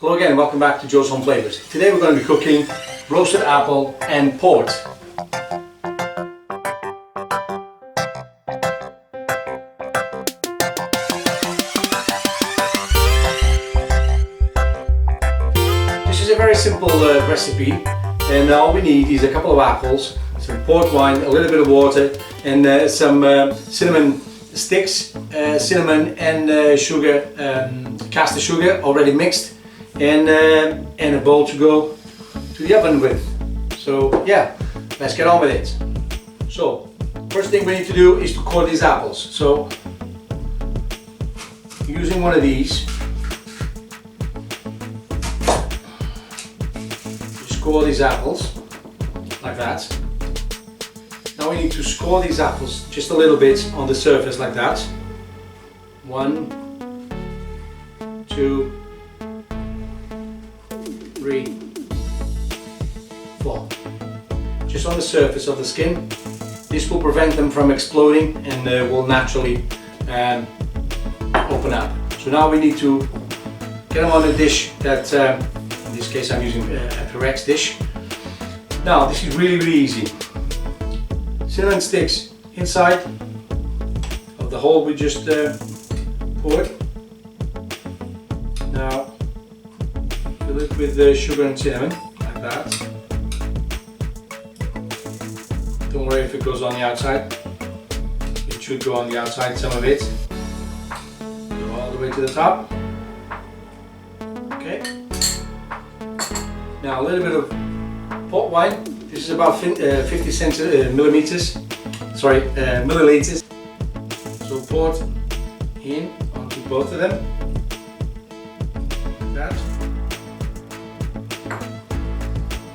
Hello again, welcome back to Joe's Home Flavors. Today we're going to be cooking roasted apple and port. This is a very simple recipe, and all we need is a couple of apples, some port wine, a little bit of water, and some cinnamon sticks, cinnamon and sugar, caster sugar already mixed, and a bowl to go to the oven with. So yeah, let's get on with it. So first thing we need to do is to core these apples. So using one of these, just core these apples like that. Now we need to score these apples just a little bit on the surface like that. 1, 2, 3, 4. Just on the surface of the skin. This will prevent them from exploding and will naturally open up. So now we need to get them on a dish that, in this case I'm using a Pyrex dish. Now this is really easy. Cinnamon sticks inside of the hole we just poured. Now fill it with sugar and cinnamon like that. Don't worry if it goes on the outside. It should go on the outside, some of it. Go all the way to the top. Okay. Now a little bit of port wine. This is about 50 milliliters. So pour it in onto both of them. Like that.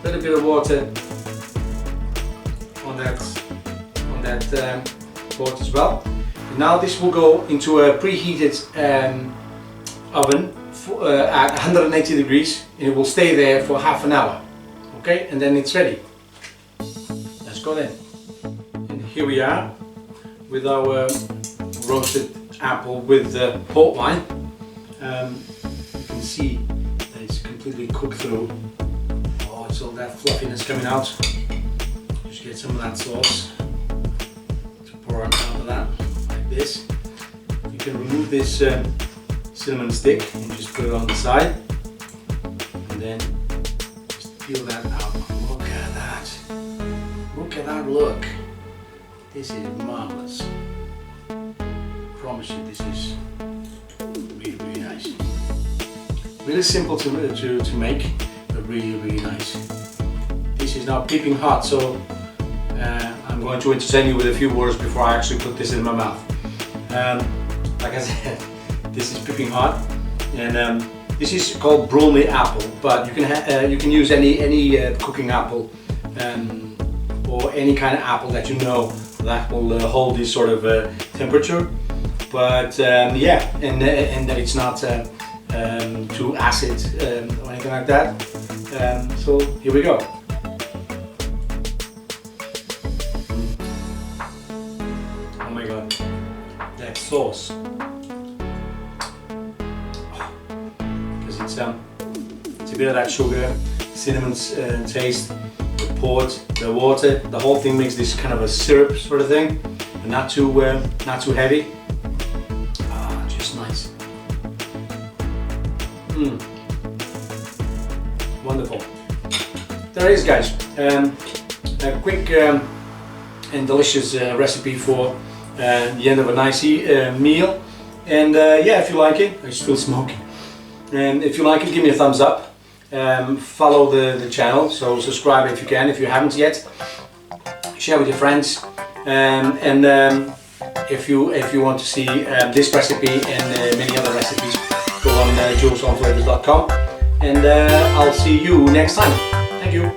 A little bit of water on that pot as well. And now this will go into a preheated oven at 180 degrees, and it will stay there for half an hour. Okay, and then it's ready. Let's go then. And here we are with our roasted apple with port wine. You can see that it's completely cooked through. Oh, it's all that fluffiness coming out. Just get some of that sauce to pour on top of that, like this. You can remove this cinnamon stick and just put it on the side, and then just peel that out. Look at that. Look at that look. This is marvelous. I promise you this is really nice. Really simple to make, but really nice. This is now piping hot, so I'm going to entertain you with a few words before I actually put this in my mouth. Like I said, this is piping hot, and this is called Bromley apple, but you can use any cooking apple, or any kind of apple that you know that will hold this sort of temperature. But yeah, and that it's not too acid or anything like that. So here we go. Oh my god, that sauce. Because it's a bit of that sugar, cinnamon taste, the port, the water, the whole thing makes this kind of a syrup sort of thing, but not too heavy. Just nice. Wonderful. There it is, guys. A quick and delicious recipe for the end of a nice meal. And yeah, if you like it, I'm still smoking. And if you like it, give me a thumbs up. Follow the channel, so subscribe if you can, if you haven't yet. Share with your friends, and if you want to see this recipe and many other recipes, go on joelshomeflavors.com, and I'll see you next time. Thank you.